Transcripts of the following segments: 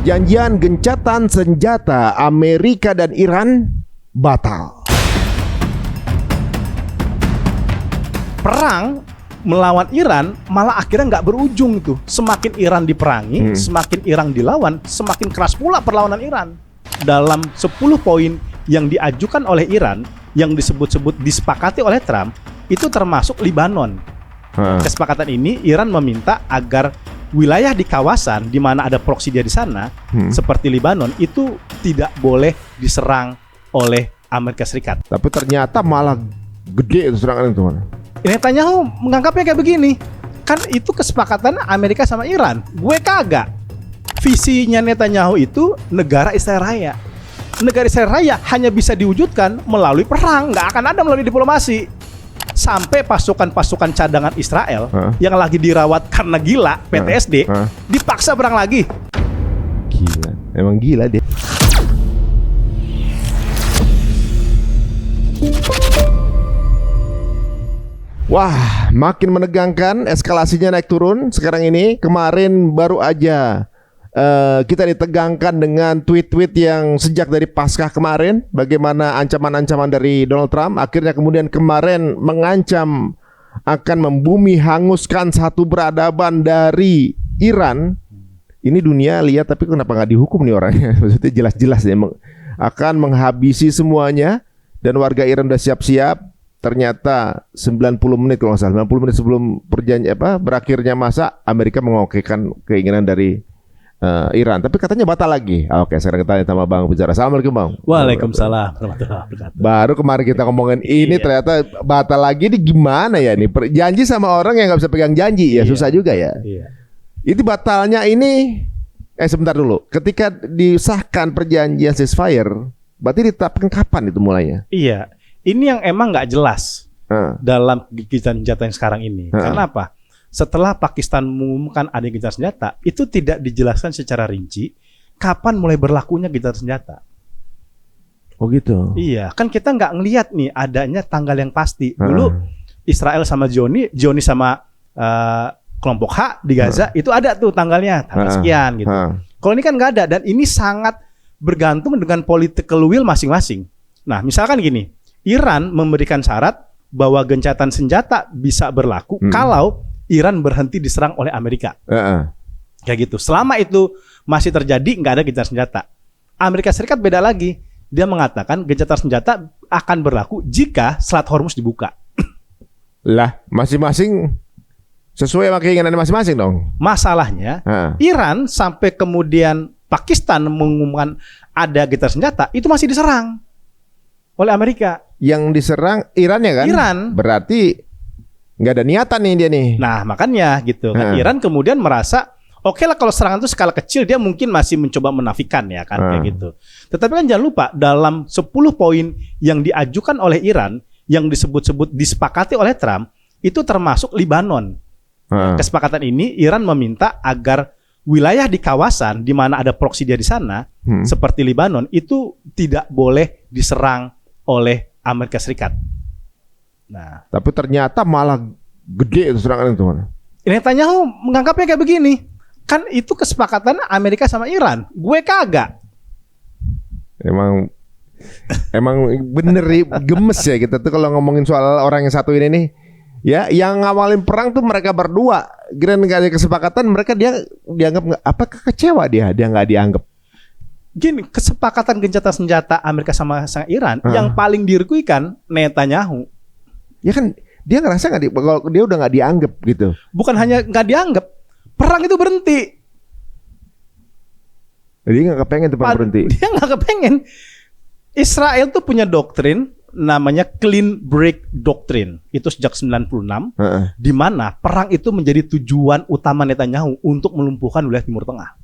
Perjanjian gencatan senjata Amerika dan Iran batal. Perang melawan Iran malah akhirnya nggak berujung itu. Semakin Iran diperangi, semakin Iran dilawan, semakin keras pula perlawanan Iran. Dalam 10 poin yang diajukan oleh Iran, yang disebut-sebut disepakati oleh Trump, itu termasuk Lebanon. Kesepakatan ini Iran meminta agar wilayah di kawasan di mana ada proksi dia di sana, seperti Lebanon, itu tidak boleh diserang oleh Amerika Serikat. Tapi ternyata malah gede itu serangan itu. Netanyahu menganggapnya kayak begini, kan itu kesepakatan Amerika sama Iran. Gue kagak. Visinya Netanyahu itu negara Israel Raya. Negara Israel Raya hanya bisa diwujudkan melalui perang, nggak akan ada melalui diplomasi. Sampai pasukan-pasukan cadangan Israel yang lagi dirawat karena gila PTSD dipaksa perang lagi. Gila, emang gila dia. Wah, makin menegangkan, eskalasinya naik turun sekarang ini. Kemarin baru aja kita ditegangkan dengan tweet-tweet yang sejak dari Paskah kemarin, bagaimana ancaman-ancaman dari Donald Trump akhirnya kemudian kemarin mengancam akan membumi hanguskan satu peradaban dari Iran. Ini dunia lihat, tapi kenapa nggak dihukum nih orangnya? Maksudnya jelas-jelas ya akan menghabisi semuanya, dan warga Iran udah siap-siap. Ternyata 90 menit kalau nggak salah, 90 menit sebelum berakhirnya masa, Amerika mengokekan keinginan dari Iran, tapi katanya batal lagi. Oke, sekarang kita tanya sama Bang bicara. Assalamualaikum Bang. Waalaikumsalam warahmatullahi wabarakatuh. Baru kemarin kita ngomongin ini ternyata batal lagi. Ini gimana ya nih? Janji sama orang yang nggak bisa pegang janji ya, susah juga ya. Itu batalnya ini. Sebentar dulu. Ketika disahkan perjanjian ceasefire, berarti ditetapkan kapan itu mulainya? Iya, ini yang emang nggak jelas dalam gigitan senjata yang sekarang ini. Karena apa? Setelah Pakistan mengumumkan ada gencatan senjata, itu tidak dijelaskan secara rinci kapan mulai berlakunya gencatan senjata. Oh gitu. Iya, kan kita nggak ngelihat nih adanya tanggal yang pasti. Dulu Israel sama Joni sama kelompok H di Gaza itu ada tuh tanggalnya, tanggal sekian gitu. Kalau ini kan nggak ada, dan ini sangat bergantung dengan political will masing-masing. Nah, misalkan gini, Iran memberikan syarat bahwa gencatan senjata bisa berlaku kalau Iran berhenti diserang oleh Amerika. Kayak gitu. Selama itu masih terjadi, nggak ada gencatan senjata. Amerika Serikat beda lagi. Dia mengatakan gencatan senjata akan berlaku jika Selat Hormuz dibuka. Lah, masing-masing sesuai sama keinginan masing-masing dong. Masalahnya, Iran sampai kemudian Pakistan mengumumkan ada gencatan senjata, itu masih diserang oleh Amerika. Yang diserang Iran ya kan? Iran. Berarti nggak ada niatan nih dia nih. Nah makanya gitu kan, Iran kemudian merasa oke lah kalau serangan itu skala kecil, dia mungkin masih mencoba menafikan ya kan, kayak gitu. Tetapi kan jangan lupa, dalam 10 poin yang diajukan oleh Iran, yang disebut-sebut disepakati oleh Trump, itu termasuk Lebanon. Kesepakatan ini Iran meminta agar wilayah di kawasan di mana ada proksi dia di sana, seperti Lebanon, itu tidak boleh diserang oleh Amerika Serikat. Nah, tapi ternyata malah gede itu serangan itu. Netanyahu menganggapnya kayak begini, kan itu kesepakatan Amerika sama Iran. Gue kagak. Emang bener gemes ya kita tuh kalau ngomongin soal orang yang satu ini nih. Ya, yang ngawalin perang tuh mereka berdua. Kira nggak ada kesepakatan, mereka dia dianggap apakah kecewa dia nggak dianggap. Gini, kesepakatan gencatan senjata Amerika sama Iran yang paling dirugikan Netanyahu. Ya kan dia ngerasa kalau dia udah nggak dianggap gitu. Bukan hanya nggak dianggap, perang itu berhenti. Dia nggak kepengen tuh perang berhenti. Dia nggak kepengen. Israel tuh punya doktrin namanya Clean Break Doctrine. Itu sejak 96, di mana perang itu menjadi tujuan utama Netanyahu untuk melumpuhkan wilayah Timur Tengah.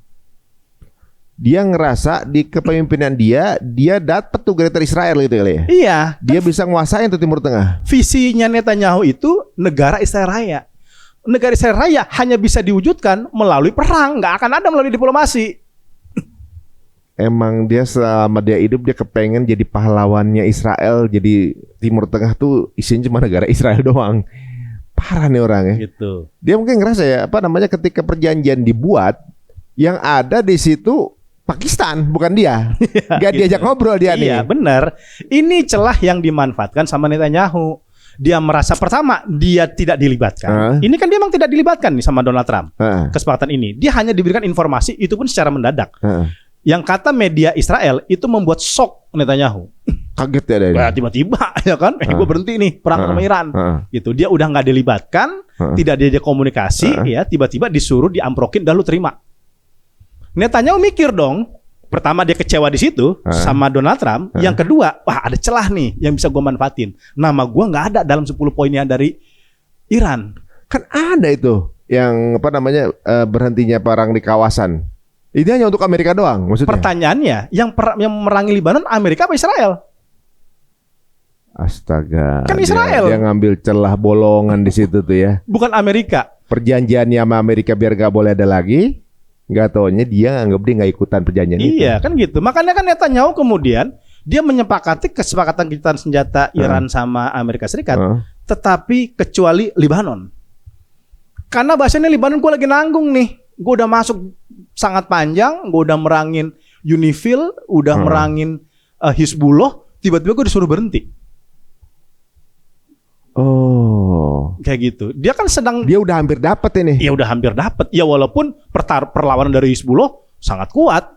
Dia ngerasa di kepemimpinan dia dapat tuh Greater Israel gitu kali ya. Iya. Dia bisa nguasain tuh Timur Tengah. Visinya Netanyahu itu negara Israel Raya. Negara Israel Raya hanya bisa diwujudkan melalui perang, nggak akan ada melalui diplomasi. Emang dia selama dia hidup dia kepengen jadi pahlawannya Israel, jadi Timur Tengah tuh isinya cuma negara Israel doang. Parah nih orangnya. Gitu. Dia mungkin ngerasa ya ketika perjanjian dibuat, yang ada di situ Pakistan, bukan dia. Gak gitu. diajak ngobrol dia nih. Iya, benar. Ini celah yang dimanfaatkan sama Netanyahu. Dia merasa pertama dia tidak dilibatkan. Ini kan dia memang tidak dilibatkan nih sama Donald Trump. Kesepakatan ini. Dia hanya diberikan informasi itu pun secara mendadak. Yang kata media Israel itu membuat shock Netanyahu. Kaget ya dia. Wah, tiba-tiba ya kan, gue berhenti nih perang sama Iran. Gitu. Dia udah nggak dilibatkan, tidak diajak komunikasi, ya tiba-tiba disuruh diamprokin, dah lu terima. Netanyahu mikir dong. Pertama dia kecewa di situ sama Donald Trump. Yang kedua, wah ada celah nih yang bisa gue manfaatin. Nama gue nggak ada dalam 10 poinnya dari Iran. Kan ada itu yang apa namanya berhentinya perang di kawasan. Ini hanya untuk Amerika doang maksudnya. Pertanyaannya, yang merangi Lebanon Amerika apa Israel? Astaga. Kan Israel. Dia ngambil celah bolongan di situ tuh ya. Bukan Amerika. Perjanjiannya sama Amerika biar gak boleh ada lagi. Gak taunya dia anggap dia gak ikutan perjanjian itu. Iya kan gitu. Makanya kan Netanyahu kemudian dia menyepakati kesepakatan gencatan senjata Iran sama Amerika Serikat, tetapi kecuali Lebanon. Karena bahasanya Lebanon gue lagi nanggung nih. Gue udah masuk sangat panjang, gue udah merangin UNIFIL, udah merangin Hizbullah, tiba-tiba gue disuruh berhenti. Oh, kayak gitu. Dia kan sedang. Dia udah hampir dapat ini. Ya udah hampir dapat. Ya walaupun perlawanan dari Hizbullah sangat kuat.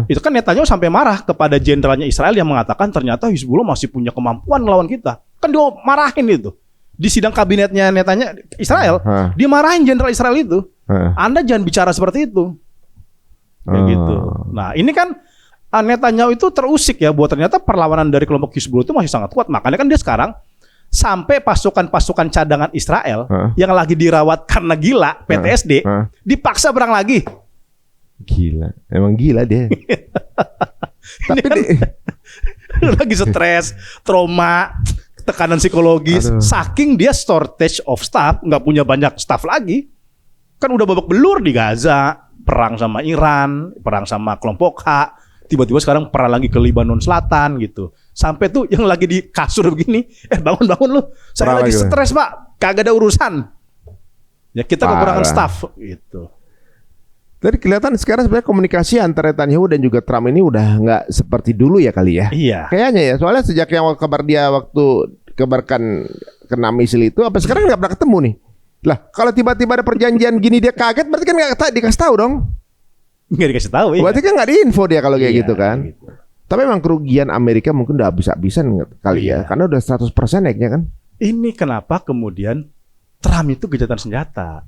Itu kan Netanyahu sampai marah kepada jenderalnya Israel yang mengatakan ternyata Hizbullah masih punya kemampuan melawan kita. Kan dia marahin itu di sidang kabinetnya Netanyahu Israel. Dia marahin jenderal Israel itu. Anda jangan bicara seperti itu. Kayak gitu. Nah ini kan Netanyahu itu terusik ya bahwa ternyata perlawanan dari kelompok Hizbullah itu masih sangat kuat. Makanya kan dia sekarang sampai pasukan-pasukan cadangan Israel yang lagi dirawat karena gila PTSD dipaksa perang lagi. Gila, emang gila dia. Tapi kan, lagi stres, trauma, tekanan psikologis. Saking dia shortage of staff, nggak punya banyak staff lagi. Kan udah babak belur di Gaza, perang sama Iran, perang sama kelompok H. Tiba-tiba sekarang perang lagi ke Lebanon Selatan gitu. Sampai tuh yang lagi di kasur begini, bangun-bangun lu. Saya lagi stres Pak, kagak ada urusan. Ya kita kekurangan staff gitu. Jadi kelihatan sekarang sebenarnya komunikasi antara Netanyahu dan juga Trump ini udah nggak seperti dulu ya kali ya. Iya. Kayaknya ya, soalnya sejak yang kabar dia waktu kabarkan kena misil itu, apa sekarang nggak pernah ketemu nih. Lah kalau tiba-tiba ada perjanjian gini dia kaget, berarti kan nggak dikasih tahu dong. Nggak dikasih tahu. Iya. Berarti kan nggak diinfo dia kalau kayak gitu kan. Gitu. Tapi memang kerugian Amerika mungkin udah habis-habisan kali ya, karena udah 100% naiknya kan. Ini kenapa kemudian Trump itu gencatan senjata.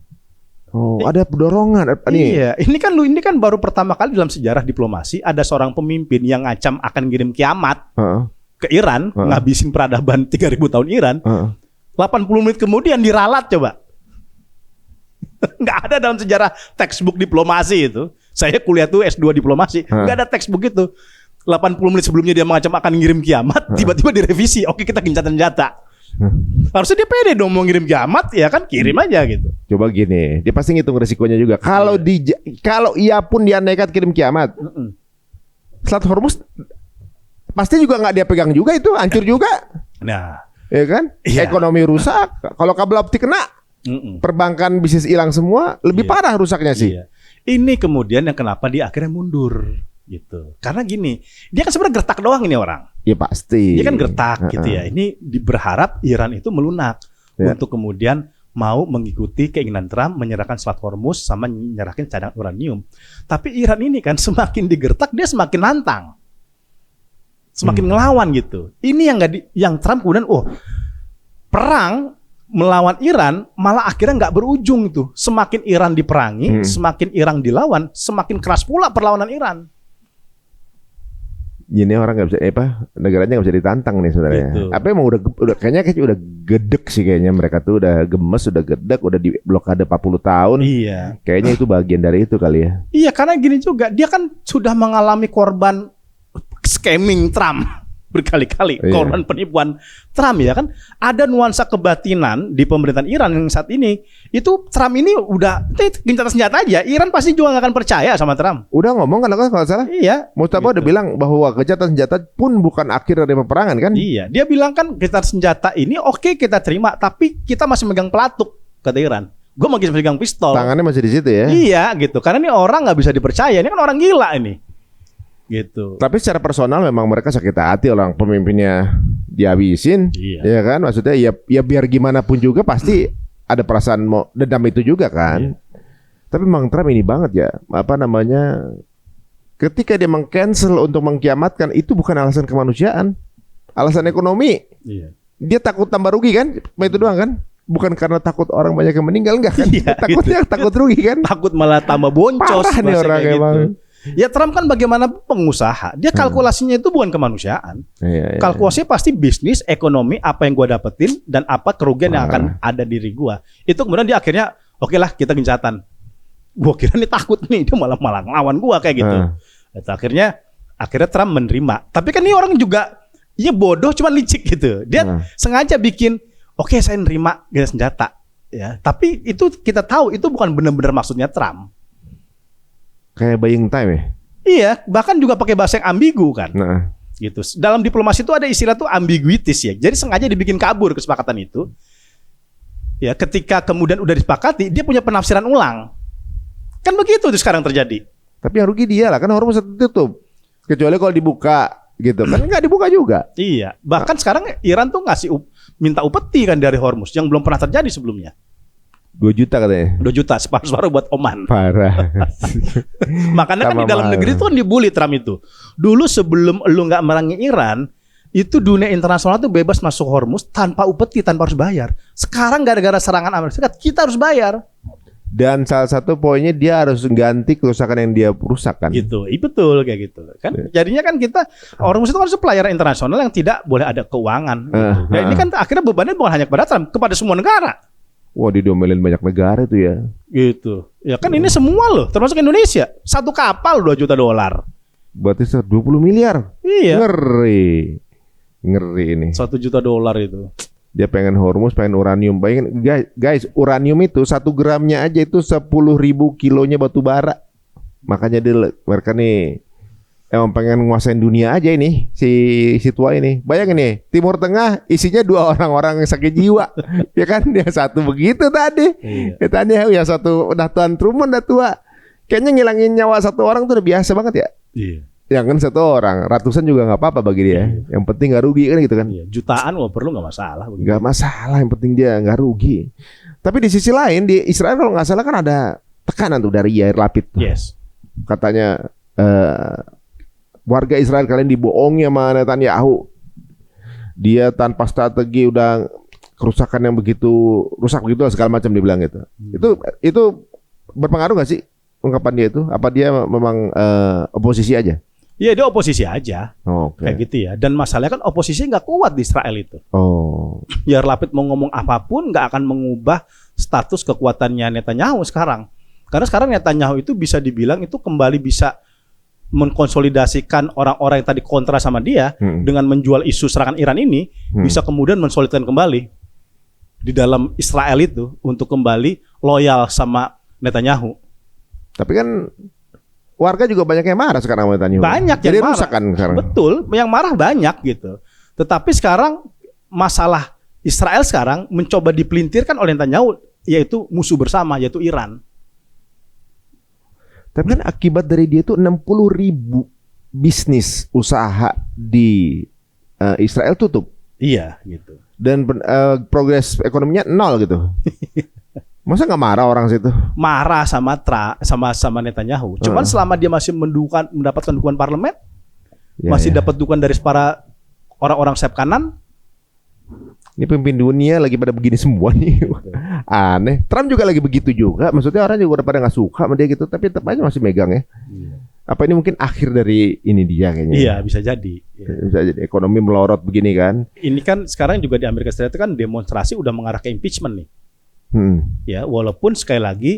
Oh, ada dorongan. Iya, ini kan baru pertama kali dalam sejarah diplomasi ada seorang pemimpin yang ngacam akan ngirim kiamat ke Iran, ngabisin peradaban 3.000 tahun Iran. 80 menit kemudian diralat coba. Nggak ada dalam sejarah textbook diplomasi itu. Saya kuliah tuh S2 diplomasi, nggak ada textbook itu. 80 menit sebelumnya dia mengancam akan ngirim kiamat, tiba-tiba direvisi. Oke, kita gencatan senjata. Harusnya dia pede dong mau ngirim kiamat, ya kan kirim aja gitu. Coba gini, dia pasti ngitung resikonya juga. Kalau kalau ia pun dia nekat kirim kiamat, Selat Hormuz pasti juga nggak dia pegang juga, itu hancur juga. Nah, ya kan, ekonomi rusak. Kalau kabel optik kena, perbankan bisnis hilang semua, lebih parah rusaknya sih. Ini kemudian yang kenapa dia akhirnya mundur gitu. Karena gini, dia kan sebenarnya gertak doang ini orang. Ya pasti. Dia kan gertak gitu ya. Ini berharap Iran itu melunak untuk kemudian mau mengikuti keinginan Trump menyerahkan Selat Hormuz sama menyerahkan cadangan uranium. Tapi Iran ini kan semakin digertak dia semakin nantang. Semakin ngelawan gitu. Ini yang Trump kemudian perang melawan Iran malah akhirnya nggak berujung itu. Semakin Iran diperangi, semakin Iran dilawan, semakin keras pula perlawanan Iran. Ini orang nggak bisa negaranya nggak bisa ditantang nih sebenarnya. Gitu. Apa emang udah kayaknya udah gedek sih kayaknya, mereka tuh udah gemes, udah gedek, udah di blokade 40 tahun. Iya. Kayaknya itu bagian dari itu kali ya. Iya, karena gini juga, dia kan sudah mengalami korban scamming Trump berkali-kali, korban penipuan Trump ya kan. Ada nuansa kebatinan di pemerintahan Iran yang saat ini itu Trump ini udah gencatan senjata aja, Iran pasti juga nggak akan percaya sama Trump. Udah ngomong kan kalau salah. Iya. Mustafa udah bilang bahwa gencatan senjata pun bukan akhir dari peperangan kan? Iya, dia bilang kan gencatan senjata ini oke, kita terima, tapi kita masih megang pelatuk, kata Iran. Gue masih megang pistol. Tangannya masih di situ ya? Iya gitu, karena ini orang nggak bisa dipercaya, ini kan orang gila ini. Gitu. Tapi secara personal memang mereka sakit hati orang pemimpinnya dihabisin, Iya. ya kan? Maksudnya ya biar gimana pun juga pasti ada perasaan mau dendam itu juga kan. Iya. Tapi memang Trump ini banget ya, apa namanya? Ketika dia meng-cancel untuk mengkiamatkan itu bukan alasan kemanusiaan, alasan ekonomi. Iya. Dia takut tambah rugi kan? Cuma itu doang kan? Bukan karena takut orang banyak yang meninggal enggak kan? Iya, Takutnya takut rugi kan? Takut malah tambah boncos. Parah nih bahasa orang kayak emang. Ya Trump kan bagaimana pengusaha, dia kalkulasinya itu bukan kemanusiaan. Iya, iya. Kalkulasinya pasti bisnis, ekonomi, apa yang gua dapetin dan apa kerugian yang akan ada diri gua. Itu kemudian dia akhirnya oke lah kita gencatan. Gua kira nih takut nih, dia malah ngelawan gua kayak gitu. Itu akhirnya Trump menerima. Tapi kan ini orang juga ya bodoh cuma licik gitu. Dia sengaja bikin oke saya nerima gencatan senjata ya. Tapi itu kita tahu itu bukan benar-benar maksudnya Trump. Kayak buying time ya. Iya, bahkan juga pakai bahasa yang ambigu kan. Nah, Gitu. Dalam diplomasi itu ada istilah tuh ambiguities ya. Jadi sengaja dibikin kabur kesepakatan itu. Ya, ketika kemudian udah disepakati, dia punya penafsiran ulang. Kan begitu tuh sekarang terjadi. tapi yang rugi dia lah kan Hormuz tertutup. Kecuali kalau dibuka gitu kan nggak dibuka juga. Iya, bahkan sekarang Iran tuh minta upeti kan dari Hormuz yang belum pernah terjadi sebelumnya. 2 juta katanya. 2 juta separuh buat Oman. Parah. Makanya kan Sama di dalam mahal. negeri itu kan dibully Trump itu. Dulu sebelum lu nggak merangi Iran, itu dunia internasional tuh bebas masuk Hormuz tanpa upeti, tanpa harus bayar. Sekarang gara-gara serangan Amerika Serikat, kita harus bayar. Dan salah satu poinnya dia harus ganti kerusakan yang dia rusak kan. Gitu, iya betul kayak gitu. Kan jadinya kan kita Hormuz itu kan supplier internasional yang tidak boleh ada keuangan. Gitu. Dan ini kan akhirnya bebannya bukan hanya kepada Trump, kepada semua negara. Wah, diomelin banyak negara itu ya. Gitu. Ya kan ini semua loh, termasuk Indonesia. Satu kapal $2 juta. Berarti 20 miliar. Iya. Ngeri ini. $1 juta itu. Dia pengen Hormuz, pengen uranium. Bayangin guys, uranium itu 1 gramnya aja itu 10.000 kilonya batu bara. Makanya mereka nih emang pengen nguasain dunia aja ini si tua ini. Bayangin nih, Timur Tengah isinya 2 orang-orang sakit jiwa. Ya kan dia satu begitu tadi. Iya. Netanyahu ya satu udah tuan Truman udah tua. Kayaknya ngilangin nyawa 1 orang tuh udah biasa banget ya. Iya. Yang kan 1 orang, ratusan juga nggak apa-apa bagi dia. Yang penting nggak rugi kan gitu kan. Iya. Jutaan nggak perlu nggak masalah. Begitu. Nggak masalah, yang penting dia nggak rugi. Tapi di sisi lain di Israel kalau nggak salah kan ada tekanan tuh dari Yair Lapid. Yes. Katanya warga Israel kalian dibohongi sama Netanyahu. Dia tanpa strategi udah kerusakan yang begitu rusak begitu lah segala macam dibilang gitu. Itu berpengaruh nggak sih ungkapan dia itu? Apa dia memang oposisi aja? Iya dia oposisi aja. Oke. Kayak gitu ya. Dan masalahnya kan oposisi nggak kuat di Israel itu. Oh. Yair Lapid mau ngomong apapun nggak akan mengubah status kekuatannya Netanyahu sekarang. Karena sekarang Netanyahu itu bisa dibilang itu kembali bisa mengkonsolidasikan orang-orang yang tadi kontra sama dia dengan menjual isu serangan Iran ini bisa kemudian mensolidkan kembali di dalam Israel itu untuk kembali loyal sama Netanyahu. Tapi kan warga juga banyak yang marah sekarang sama Netanyahu. Banyak Jadi yang marah. rusak kan sekarang. Betul, yang marah banyak gitu. Tetapi sekarang masalah Israel sekarang mencoba dipelintirkan oleh Netanyahu yaitu musuh bersama yaitu Iran. Tapi kan akibat dari dia itu 60.000 bisnis usaha di Israel tutup. Iya gitu. Dan progres ekonominya 0 gitu. Masa nggak marah orang situ? Marah sama Netanyahu. Cuman selama dia masih mendapatkan dukungan parlemen, masih dapat dukungan dari para orang-orang sayap kanan. Ini pemimpin dunia lagi pada begini semua nih. Aneh. Trump juga lagi begitu juga. Maksudnya orang juga udah pada nggak suka sama dia gitu. Tapi tetap aja masih megang ya. Apa ini mungkin akhir dari ini dia kayaknya? Iya bisa jadi. Bisa jadi ekonomi melorot begini kan. Ini kan sekarang juga di Amerika Serikat kan demonstrasi udah mengarah ke impeachment nih. Ya walaupun sekali lagi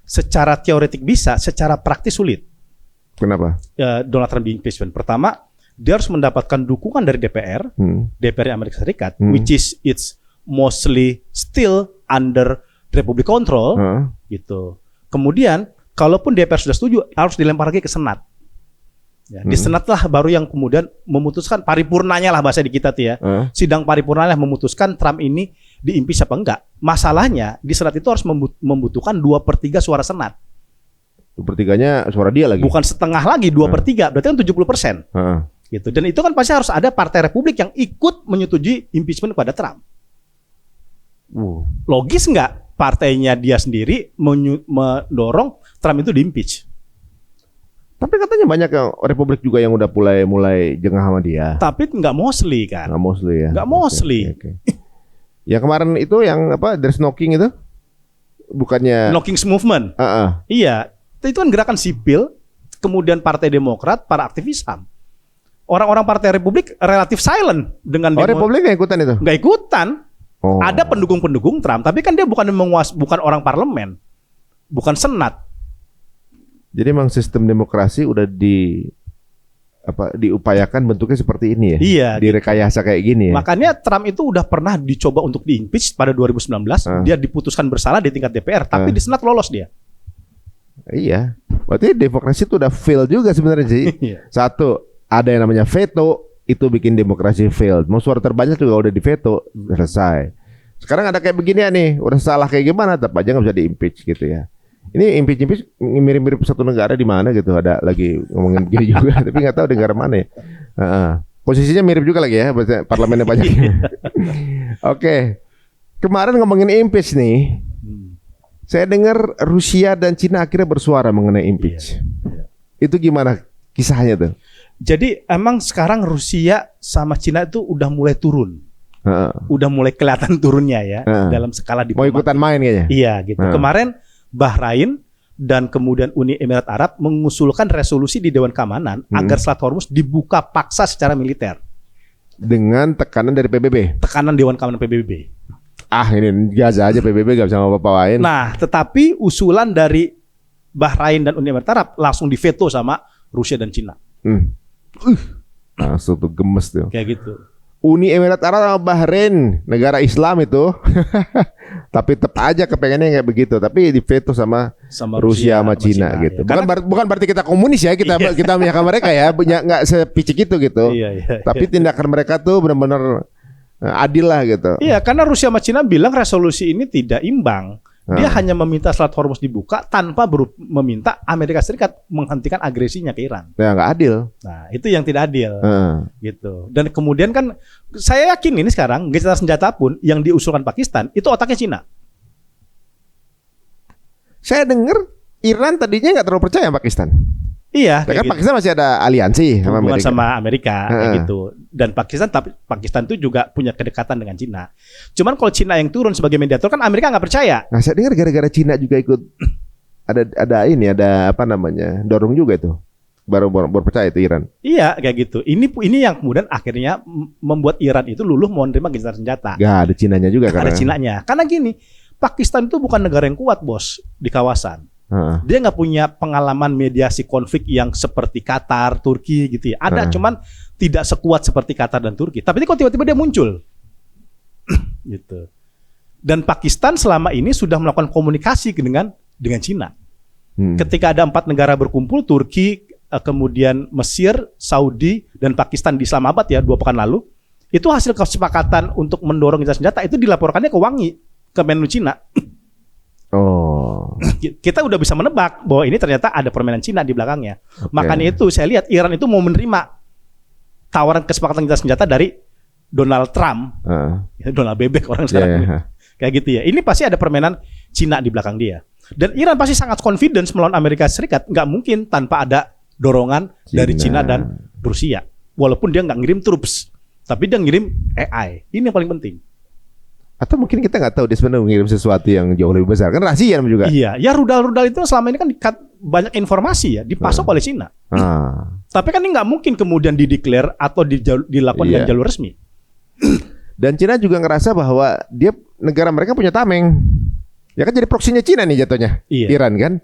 secara teoretik bisa, secara praktis sulit. Kenapa? Donald Trump di impeachment. Pertama dia harus mendapatkan dukungan dari DPR, DPR Amerika Serikat, which is it's mostly still under Republic control, gitu. Kemudian, kalaupun DPR sudah setuju, harus dilempar lagi ke Senat. Ya, di Senat lah baru yang kemudian memutuskan paripurnanya lah bahasa di kita tuh ya. Sidang paripurnanya memutuskan Trump ini diimpeach apa enggak. Masalahnya di Senat itu harus membutuhkan 2/3 suara Senat. 2/3-nya suara dia lagi. Bukan setengah lagi, 2/3, berarti kan 70%. Heeh. Gitu. Dan itu kan pasti harus ada Partai Republik yang ikut menyetujui impeachment kepada Trump. Logis nggak partainya dia sendiri mendorong Trump itu di-impeach? Tapi katanya banyak yang Republik juga yang udah mulai jengah sama dia. Tapi nggak mostly kan? Nggak mostly ya. Nggak mostly. Oke. Ya kemarin itu yang apa? There's knocking itu? Bukannya Knockings movement. Iya, itu kan gerakan sipil, kemudian Partai Demokrat, para aktivis HAM. Orang-orang Partai Republik relatif silent dengan Republik nggak ikutan itu? Nggak ikutan. Oh. Ada pendukung-pendukung Trump, tapi kan dia bukan orang parlemen, bukan senat. Jadi memang sistem demokrasi udah diupayakan bentuknya seperti ini ya? Iya. Direkayasa kayak gini ya? Makanya Trump itu udah pernah dicoba untuk di-impeach pada 2019, dia diputuskan bersalah di tingkat DPR, tapi di Senat lolos dia. Iya, berarti demokrasi itu udah fail juga sebenarnya sih. Satu, ada yang namanya veto, itu bikin demokrasi failed. Mau suara terbanyak juga udah di-veto, selesai. Sekarang ada kayak begini nih, udah salah kayak gimana, tetap aja nggak bisa di-impeach gitu ya. Ini impeach mirip-mirip satu negara di mana gitu, ada lagi ngomongin gini juga, tapi nggak tahu negara mana ya. Posisinya mirip juga lagi ya, parlemennya banyak. Oke, kemarin ngomongin impeach nih, saya dengar Rusia dan Cina akhirnya bersuara mengenai impeach. Itu gimana kisahnya tuh? Jadi emang sekarang Rusia sama Cina itu udah mulai turun. Udah mulai kelihatan turunnya ya dalam skala diplomatik. Mau ikutan main kayaknya. Iya gitu. Kemarin Bahrain dan kemudian Uni Emirat Arab mengusulkan resolusi di Dewan Keamanan agar Selat Hormuz dibuka paksa secara militer. Dengan tekanan dari PBB. Tekanan Dewan Keamanan PBB. Ini Gaza aja PBB gak bisa ngapa-ngapain. Nah, tetapi usulan dari Bahrain dan Uni Emirat Arab langsung diveto sama Rusia dan Cina. Langsung tuh gemes tuh. Kayak gitu. Uni Emirat Arab sama Bahrain, negara Islam itu. Tapi tetap aja kepengennya kayak begitu, tapi diveto sama Rusia sama Cina gitu. Bukan berarti kita komunis ya, kita menyalahkan mereka ya, nggak sepicik itu gitu. Tapi tindakan mereka tuh benar-benar adil lah gitu. Iya, karena Rusia sama Cina bilang resolusi ini tidak imbang. Dia hanya meminta Selat Hormuz dibuka tanpa meminta Amerika Serikat menghentikan agresinya ke Iran. Ya nggak adil. Nah itu yang tidak adil, gitu. Dan kemudian kan saya yakin ini sekarang gencatan senjata pun yang diusulkan Pakistan itu otaknya Cina. Saya dengar Iran tadinya nggak terlalu percaya Pakistan. Iya. Kan gitu. Pakistan masih ada aliansi sama Amerika gitu. Dan Pakistan itu juga punya kedekatan dengan Cina. Cuman kalau Cina yang turun sebagai mediator kan Amerika nggak percaya. Nah, saya dengar gara-gara Cina juga ikut ada apa namanya, dorong juga itu. Baru percaya itu Iran. Iya, kayak gitu. Ini yang kemudian akhirnya membuat Iran itu luluh mau menerima gencatan senjata. Gak ada Cinanya juga kan. Ada Cinanya. Karena gini, Pakistan itu bukan negara yang kuat, Bos, di kawasan. Dia nggak punya pengalaman mediasi konflik yang seperti Qatar, Turki gitu ya. Ada, cuman tidak sekuat seperti Qatar dan Turki. Tapi kok tiba-tiba dia muncul, gitu. Dan Pakistan selama ini sudah melakukan komunikasi dengan Cina. Ketika ada 4 negara berkumpul, Turki, kemudian Mesir, Saudi, dan Pakistan di Islamabad ya 2 pekan lalu, itu hasil kesepakatan untuk mendorong gencatan senjata itu dilaporkannya ke Wangi, ke Menlu Cina. Kita udah bisa menebak bahwa ini ternyata ada permainan Cina di belakangnya. Makanya itu saya lihat Iran itu mau menerima tawaran kesepakatan gencatan senjata dari Donald Trump, Donald Bebek orang sekarang, kayak gitu ya. Ini pasti ada permainan Cina di belakang dia. Dan Iran pasti sangat confidence melawan Amerika Serikat. Nggak mungkin tanpa ada dorongan dari Cina dan Rusia. Walaupun dia nggak ngirim troops, tapi dia ngirim AI. Ini yang paling penting. Atau mungkin kita nggak tahu dia sebenarnya mengirim sesuatu yang jauh lebih besar, kan rahasia juga. Iya, ya rudal-rudal itu selama ini kan banyak informasi ya dipasok oleh Cina. Tapi kan ini nggak mungkin kemudian dideklar atau dilakukan dengan jalur resmi. Dan Cina juga ngerasa bahwa dia negara mereka punya tameng. Ya kan jadi proksinya Cina nih jatuhnya. Iran kan.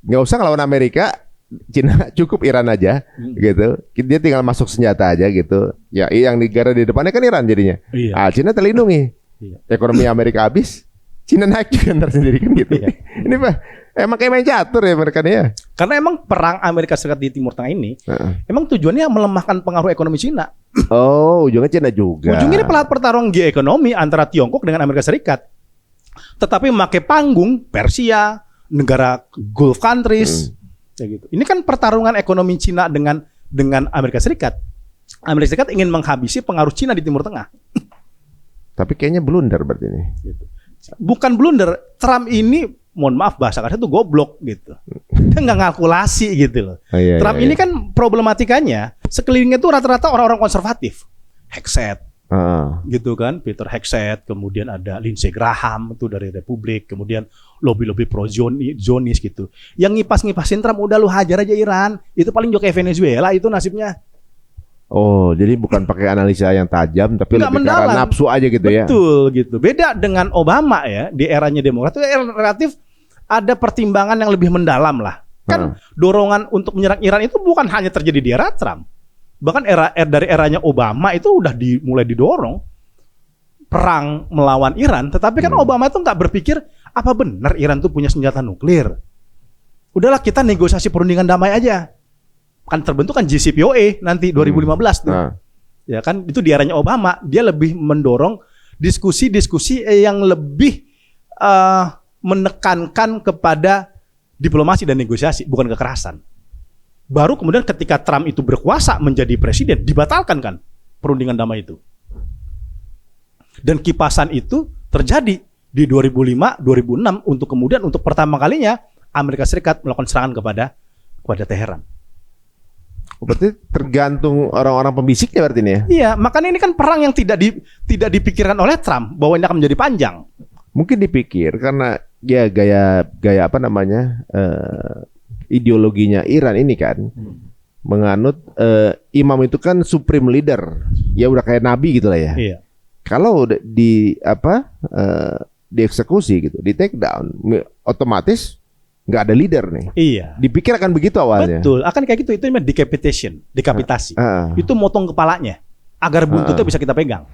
Nggak usah ngelawan Amerika, Cina cukup Iran aja gitu. Dia tinggal masuk senjata aja gitu. Ya yang negara di depannya kan Iran jadinya. Cina terlindungi. Ekonomi Amerika habis, Cina naik juga ntar sendiri kan gitu. Ini Pak, emang kayak main catur ya mereka nih ya. Karena emang perang Amerika Serikat di Timur Tengah ini emang tujuannya melemahkan pengaruh ekonomi Cina. Ujungnya Cina juga. Ujungnya ini pertarungan geoekonomi antara Tiongkok dengan Amerika Serikat. Tetapi memakai panggung Persia, negara Gulf countries, Ya gitu. Ini kan pertarungan ekonomi Cina dengan Amerika Serikat. Amerika Serikat ingin menghabisi pengaruh Cina di Timur Tengah. Tapi kayaknya blunder berarti ini. Gitu. Bukan blunder, Trump ini mohon maaf bahasa kasar itu goblok gitu. Dia nggak ngalkulasi gitu loh. Trump ini kan problematikanya sekelilingnya tuh rata-rata orang-orang konservatif. Hegseth, gitu kan, Peter Hegseth, kemudian ada Lindsey Graham itu dari Republik, kemudian lobby-lobby pro-Zionis gitu. Yang ngipas-ngipasin Trump, udah lu hajar aja Iran, itu paling juga kayak Venezuela itu nasibnya. Oh, jadi bukan pakai analisa yang tajam, tapi nggak lebih karena nafsu aja gitu. Betul, ya. Betul gitu. Beda dengan Obama ya, di eranya Demokrat itu relatif ada pertimbangan yang lebih mendalam lah. Kan dorongan untuk menyerang Iran itu bukan hanya terjadi di era Trump. Bahkan dari eranya Obama itu udah mulai didorong perang melawan Iran. Tetapi kan Obama itu nggak berpikir apa benar Iran tuh punya senjata nuklir. Udahlah kita negosiasi perundingan damai aja. Kan terbentuk kan JCPOA nanti 2015 tuh. Ya kan itu di eranya Obama, dia lebih mendorong diskusi-diskusi yang lebih menekankan kepada diplomasi dan negosiasi, bukan kekerasan. Baru kemudian ketika Trump itu berkuasa menjadi presiden, dibatalkan kan perundingan damai itu. Dan kipasan itu terjadi di 2005, 2006 untuk pertama kalinya Amerika Serikat melakukan serangan kepada Teheran. Berarti tergantung orang-orang pembisiknya berarti ini ya? Iya, makanya ini kan perang yang tidak dipikirkan oleh Trump bahwa ini akan menjadi panjang. Mungkin dipikir karena ya gaya apa namanya ideologinya Iran ini kan menganut imam itu kan supreme leader, ya udah kayak nabi gitu lah ya. Iya. Kalau dieksekusi gitu, di take down, otomatis nggak ada leader nih. Iya. Dipikir akan begitu awalnya. Betul, akan kayak gitu. Itu namanya dekapitasi. Itu motong kepalanya agar buntutnya bisa kita pegang.